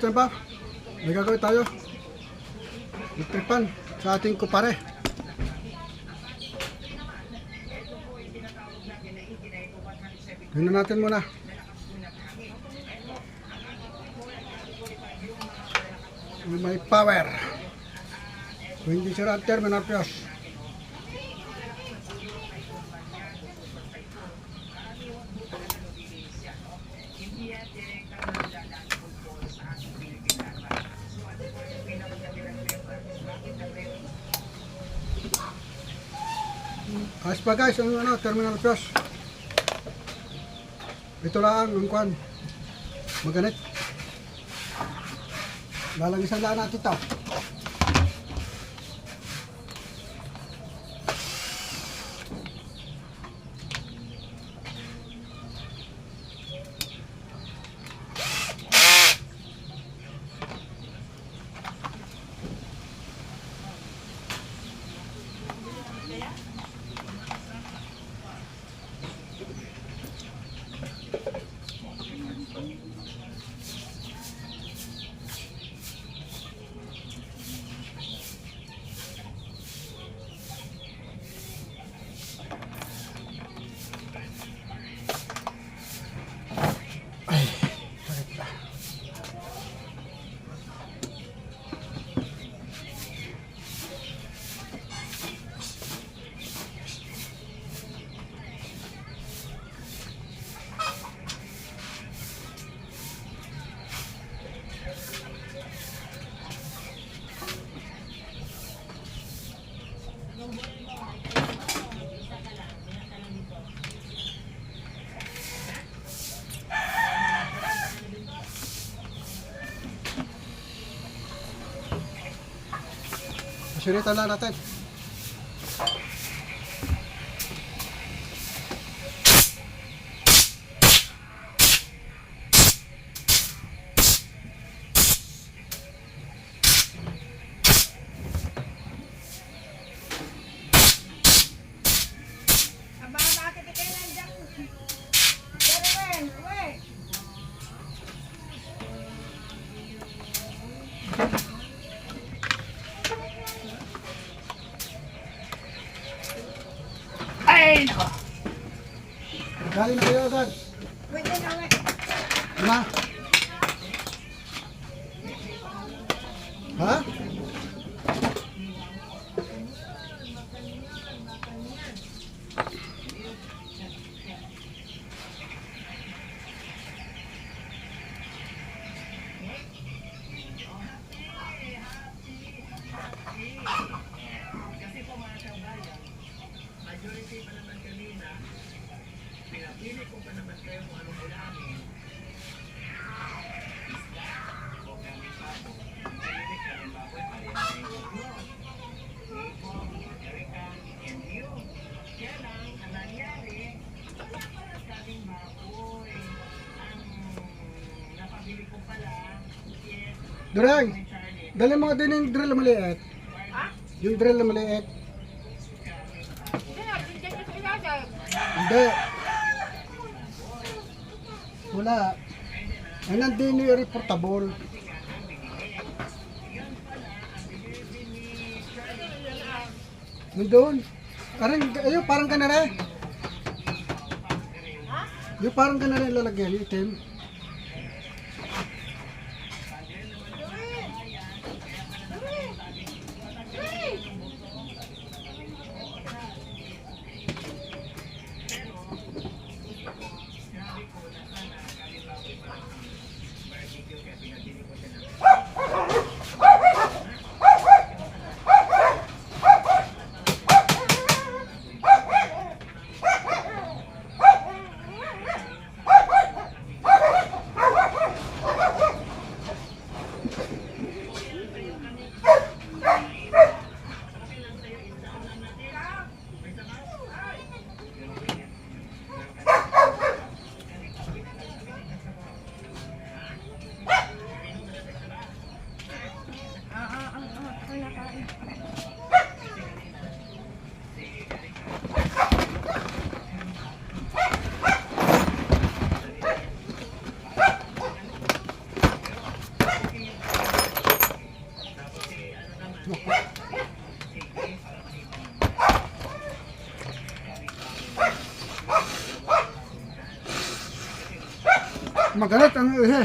dyan ba? May gagawin tayo. Itripan sa ating kupare. Tingnan natin muna. May power. Kung hindi sira ang terminal fuse. Ayos pa guys, ang terminal fuse. Ito lang ang kwan. Maganit. Lalangisan lang natin ito. Suritan lang natin. Ay, nako. Galing na kayo agad. Wait na. Ma? Ha? Durang, dali mga din yung drill na maliit. Yung drill na maliit. Hindi. Wala. Ay, nandun yung reportable. Nandun. Ayun, parang kanara. Yung parang kanara yung lalagyan, yung itim. magalit ang ihe.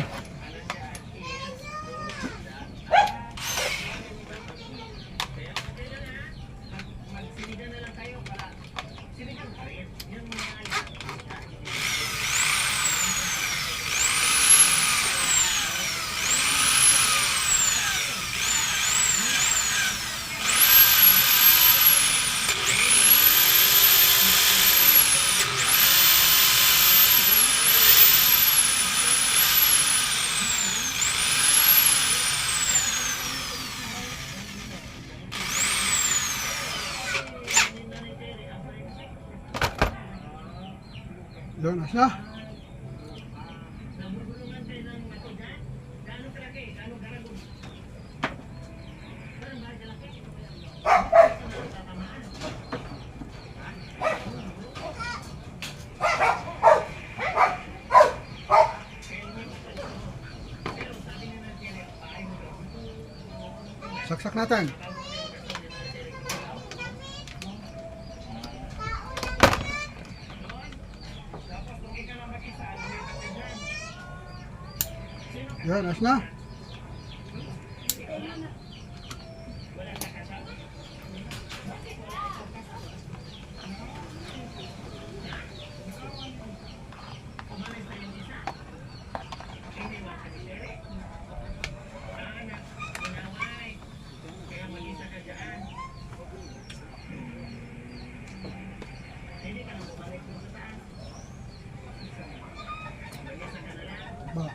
Doon na siya. Saksak natin. Yan, ayos na. Ba.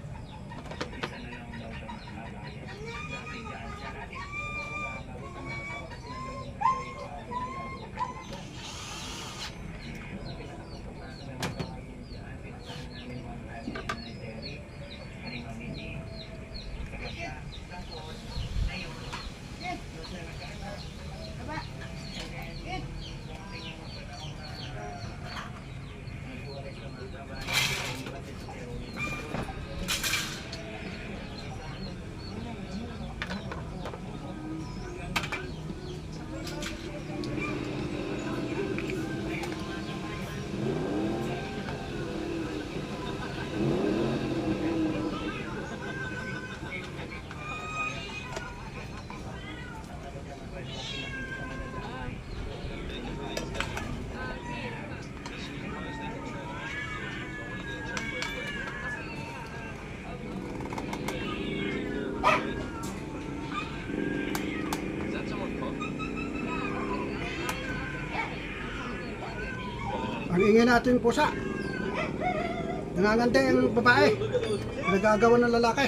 Ang ingay natin pusa. Nangangante ang babae. Nagagawa ng lalaki.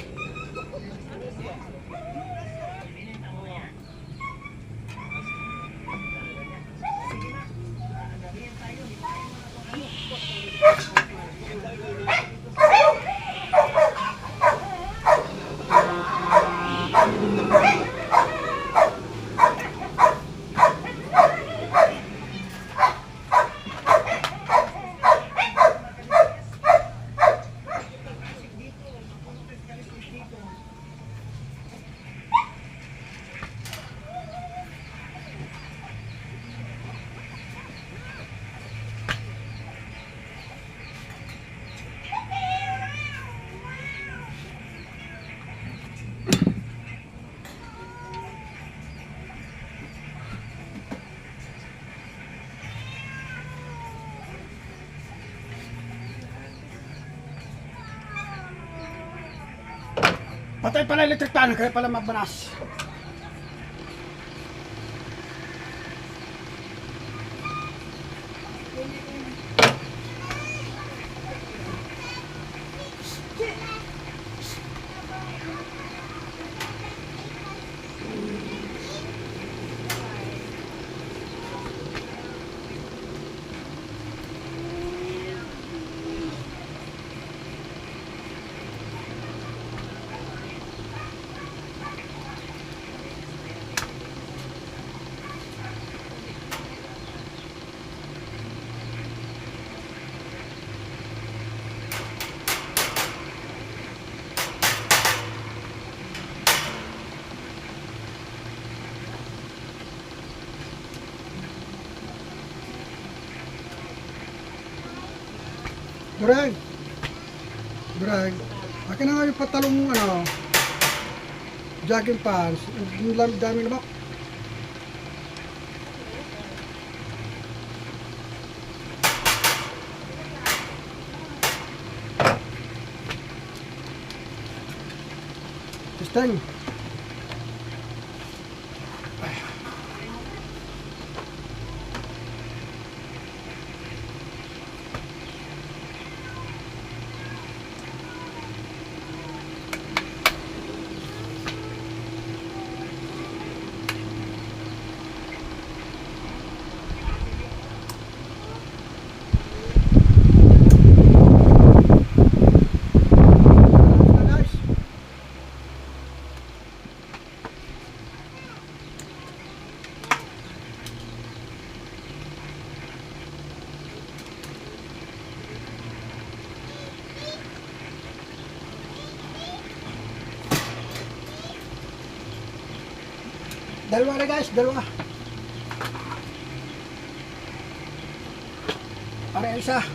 Patay pala electric pan, kaya pala mabanas. Durag. Durag. Akin na nga yung patalong ano, jogging pants. Yung dami na ba? Testing. Guys. Dalawa na guys, dalawa. Para isa.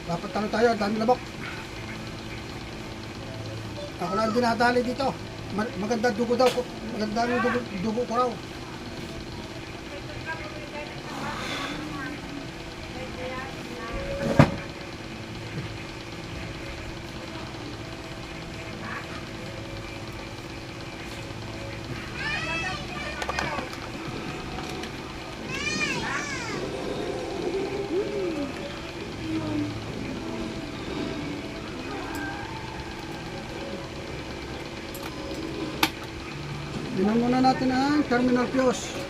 Dapat ano tayo, dami labok. Ako lang dinadali dito. Maganda dugo daw ko. Maganda yung dugo ko raw. Tingnan muna natin ang terminal fuse.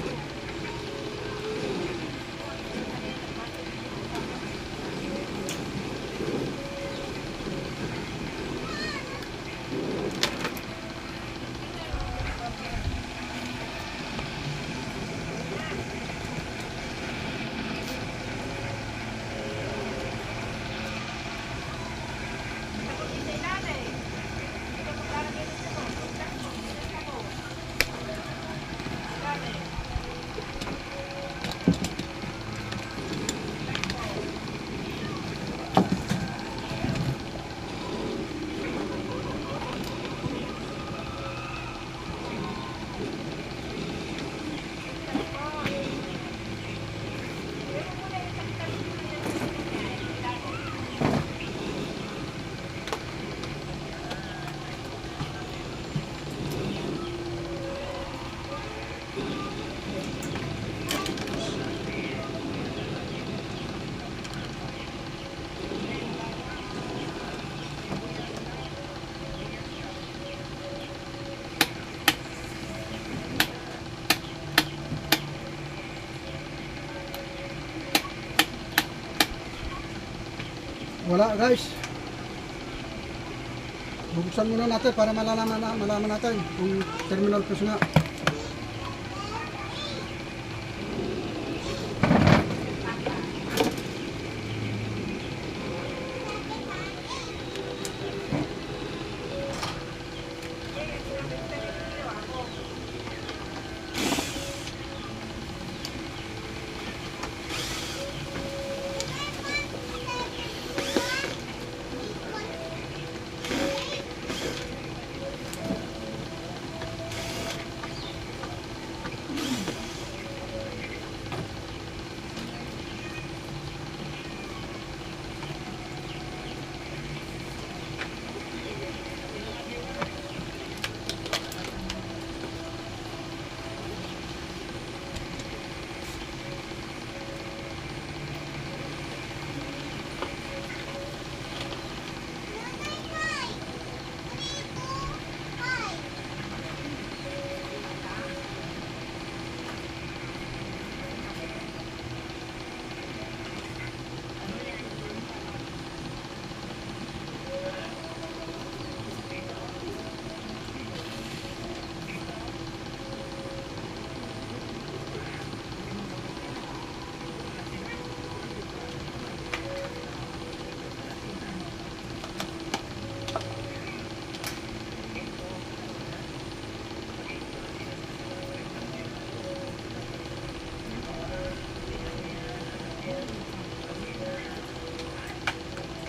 Wala guys. Bubuksan muna natin para malaman natin kung terminal fuse nga.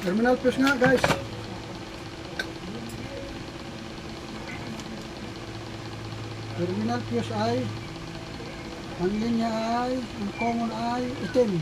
Terminal fuse nga guys. Terminal fuse ay ang linya ay, ang common ay itim.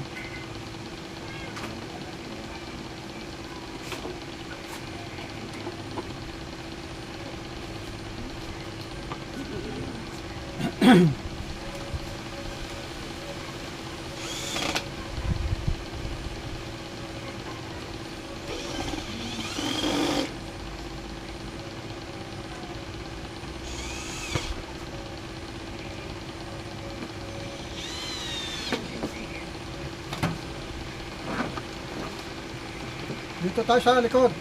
Dito tayo sa likod.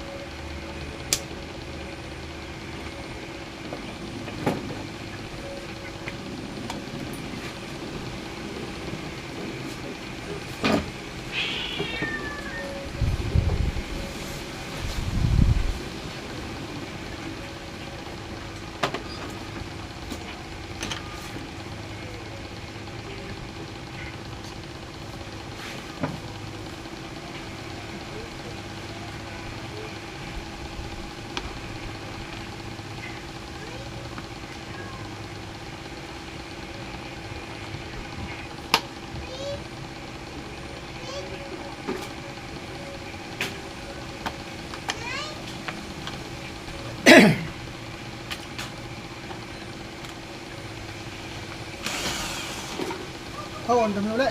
Oh, ang dami ulit.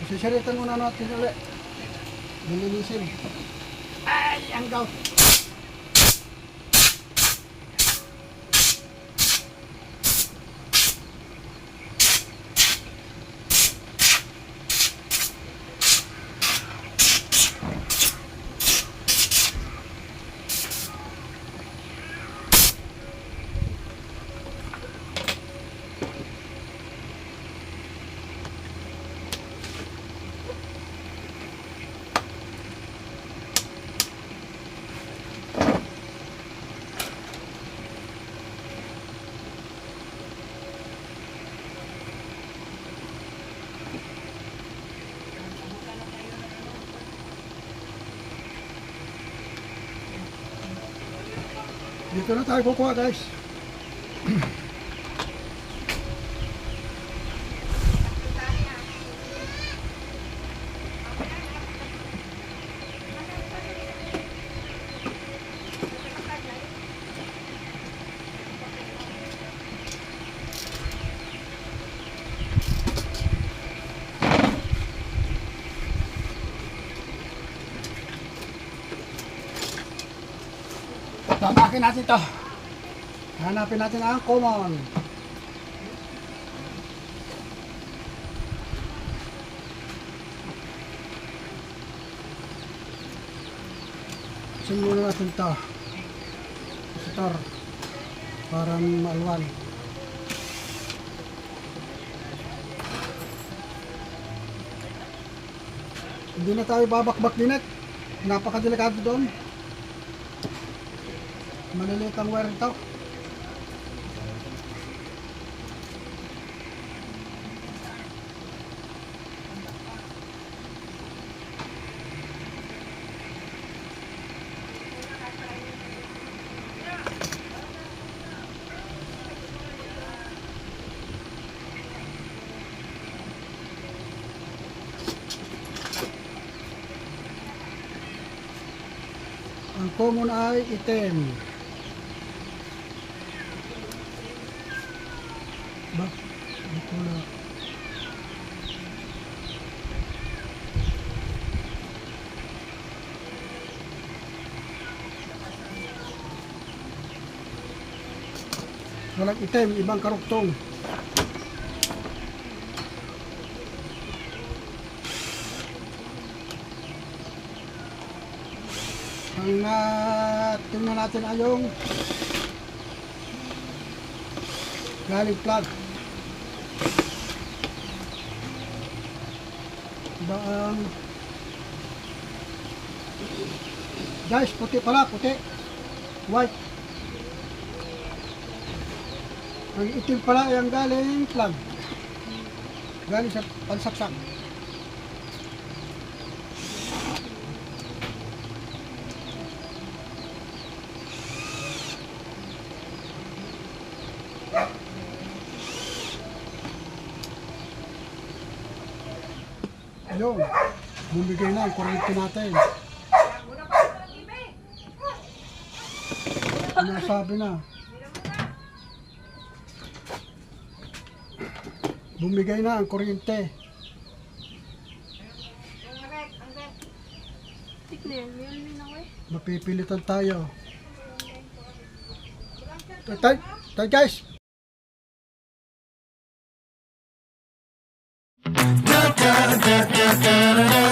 Sisiritan muna natin ulit. Nilinisin. Ay, ang gout. Dito na tayo kukuha guys. Tamakin natin ito. Hanapin natin ang common. Simulan natin ito. Sitor. Parang maalwan. Hindi na tayo babakbak din. Napakadelikado doon. Maliliit ang wire ito. Ang common ay itim. Ba? Ito na. Walang itim, ibang karuktong. Ang tingnan natin ay yung galing plug. Ba ang Guys, puti pala, puti. White. Ang itim pala ay ang galing plug. Galing sa pansaksak. Ayun, bumigay na ang kuryente natin. Nasabi na. Bumigay na ang kuryente. Tignan, meron din ako eh. Mapipilitan tayo. Tay guys! Da da da da da da.